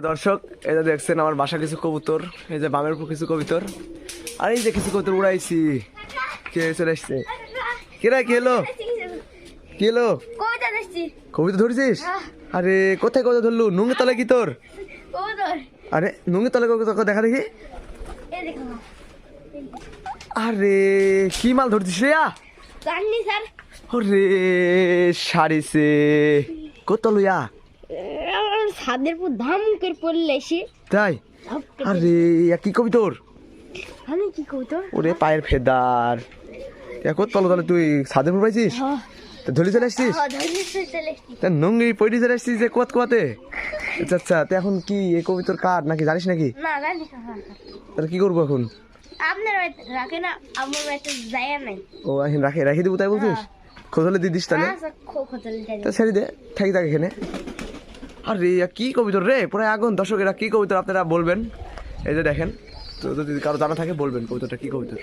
দর্শক এই যে দেখছেন আমার বাসা কিছু কবুতর, এই যে বামের উপর কিছু কবুতর, আর এই যে কিছু কবুতর উড়াইছি। কে চলে আসছে? কেরা কি হলো? কি হলো? কবিতা ধরছিস? আরে কোথায় কবিতা ধরলু? নুঙ্গি তলে কি তোর? আরে নুঙ্গি তলে কবিতা দেখা দেখি। আরে কি মাল ধরছিস রে? আরে সারিছে কত লইয়া ছাদের উপর ধাম করে পড়লে এসে তাই? আরে কি কবি তোর? আমি কি কই তোর? ওরে পায়ের ফেদার কত তলো তাহলে তুই ছাদের উপর পাইছিস? ধলি চলে আসছিস? তা নঙ্গি পয়টি চলে আসছিস যে কোয়াত কোয়াতে? আচ্ছা আচ্ছা, তো এখন কি এই কবি তোর কার নাকি জানিস নাকি? না জানি তাহলে কি করবো এখন? আপনার রাখে না, আমার বাড়িতে যায় নাই। ও এখন রাখি দেবো তাই বলছিস? খোঁজলে দিয়ে দিস তাহলে? তা ছেড়ে দে, থাকি থাক এখানে। আরে কি কবিতর রে, পুরো আগুন। দর্শকেরা কি কবিতর আপনারা বলবেন, এই যে দেখেন। তো যদি কারো জানা থাকে বলবেন কবিতরটা কি কবিতর।